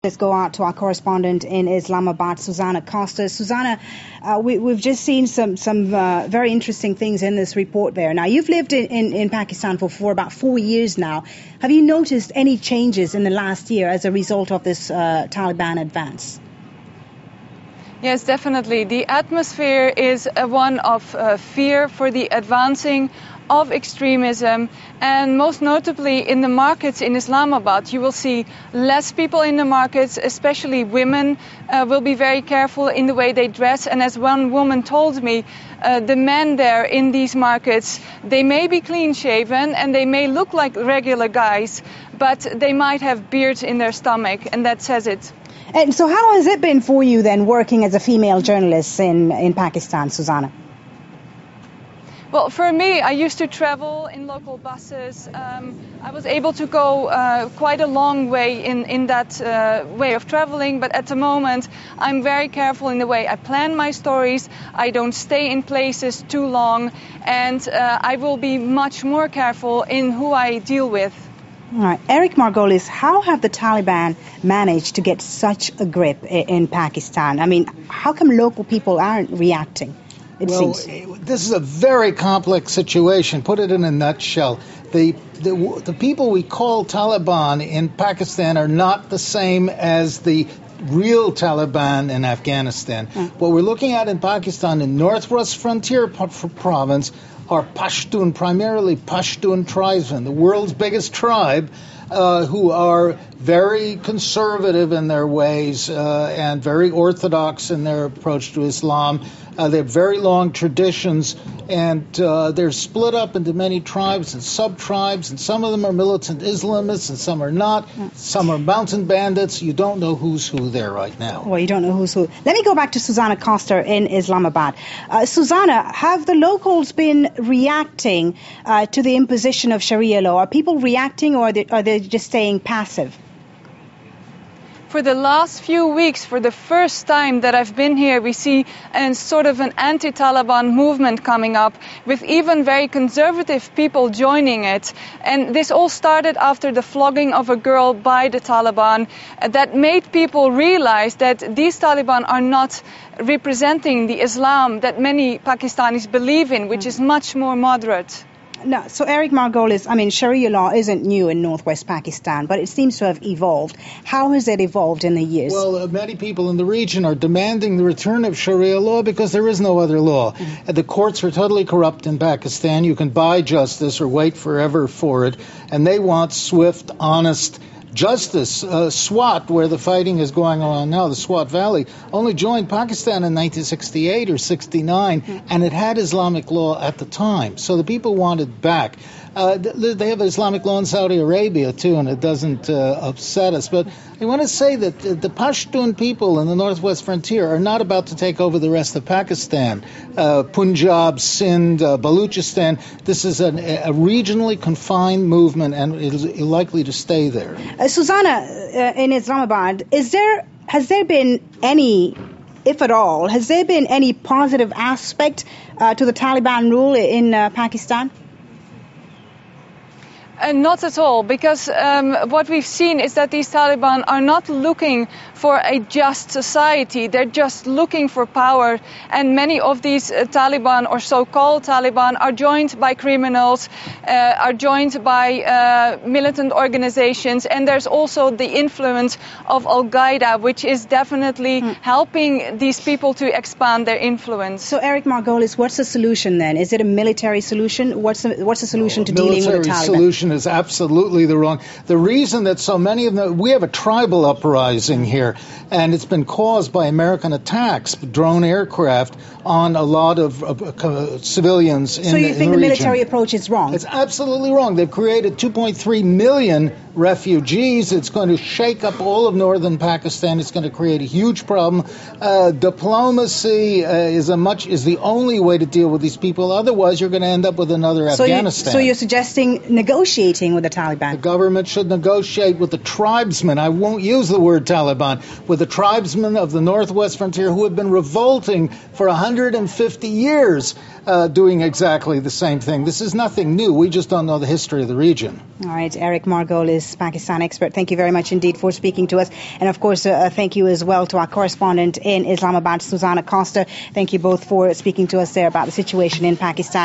Let's go out to our correspondent in Islamabad, Susanna Costa. Susanna, we've just seen some very interesting things in this report there. Now, you've lived in Pakistan for about 4 years now. Have you noticed any changes in the last year as a result of this Taliban advance? Yes, definitely. The atmosphere is one of fear for the advancing of extremism, and most notably in the markets in Islamabad. You will see less people in the markets, especially women will be very careful in the way they dress. And as one woman told me, the men there in these markets, they may be clean shaven and they may look like regular guys, but they might have beards in their stomach, and that says it. And so how has it been for you then, working as a female journalist in Pakistan, Susanna? Well, for me, I used to travel in local buses. I was able to go quite a long way in that way of traveling. But at the moment, I'm very careful in the way I plan my stories. I don't stay in places too long. And I will be much more careful in who I deal with. All right. Eric Margolis, how have the Taliban managed to get such a grip in Pakistan? I mean, how come local people aren't reacting? This is a very complex situation. Put it in a nutshell. The people we call Taliban in Pakistan are not the same as the real Taliban in Afghanistan. What we're looking at in Pakistan, in northwest frontier province, are Pashtun, primarily Pashtun tribesmen, the world's biggest tribe, who are very conservative in their ways and very orthodox in their approach to Islam. They have very long traditions, and they're split up into many tribes and sub-tribes, and some of them are militant Islamists and some are not. Some are mountain bandits. You don't know who's who there right now. Well, you don't know who's who. Let me go back to Susanna Costa in Islamabad. Susanna, have the locals been reacting to the imposition of Sharia law? Are people reacting, or are they just staying passive? For the last few weeks, for the first time that I've been here, we see sort of an anti-Taliban movement coming up, with even very conservative people joining it. And this all started after the flogging of a girl by the Taliban that made people realize that these Taliban are not representing the Islam that many Pakistanis believe in, which is much more moderate. No, so Eric Margolis, I mean, Sharia law isn't new in northwest Pakistan, but it seems to have evolved. How has it evolved in the years? Well, many people in the region are demanding the return of Sharia law because there is no other law. The courts are totally corrupt in Pakistan. You can buy justice or wait forever for it, and they want swift, honest justice. Swat, where the fighting is going on now, the Swat Valley, only joined Pakistan in 1968 or 69, and it had Islamic law at the time. So the people want it back. They have Islamic law in Saudi Arabia, too, and it doesn't upset us. But I want to say that the Pashtun people in the northwest frontier are not about to take over the rest of Pakistan. Punjab, Sindh, Baluchistan, this is a regionally confined movement, and it is likely to stay there. Susanna, in Islamabad, has there been any, if at all, has there been any positive aspect to the Taliban rule in Pakistan? Not at all, because what we've seen is that these Taliban are not looking for a just society. They're just looking for power. And many of these Taliban or so-called Taliban are joined by criminals, are joined by militant organizations. And there's also the influence of Al-Qaeda, which is definitely helping these people to expand their influence. So, Eric Margolis, what's the solution then? Is it a military solution? What's the solution to dealing with the Taliban? Solution is absolutely the wrong. The reason that so many of them, we have a tribal uprising here, and it's been caused by American attacks, drone aircraft, on a lot of civilians in the region. So you think the military approach is wrong? It's absolutely wrong. They've created 2.3 million refugees. It's going to shake up all of northern Pakistan. It's going to create a huge problem. Diplomacy is the only way to deal with these people. Otherwise, you're going to end up with another Afghanistan. So you're suggesting negotiate negotiating with the Taliban? The government should negotiate with the tribesmen. I won't use the word Taliban. With the tribesmen of the northwest frontier who have been revolting for 150 years, doing exactly the same thing. This is nothing new. We just don't know the history of the region. All right. Eric Margol is Pakistan expert. Thank you very much indeed for speaking to us. And of course, thank you as well to our correspondent in Islamabad, Susanna Costa. Thank you both for speaking to us there about the situation in Pakistan.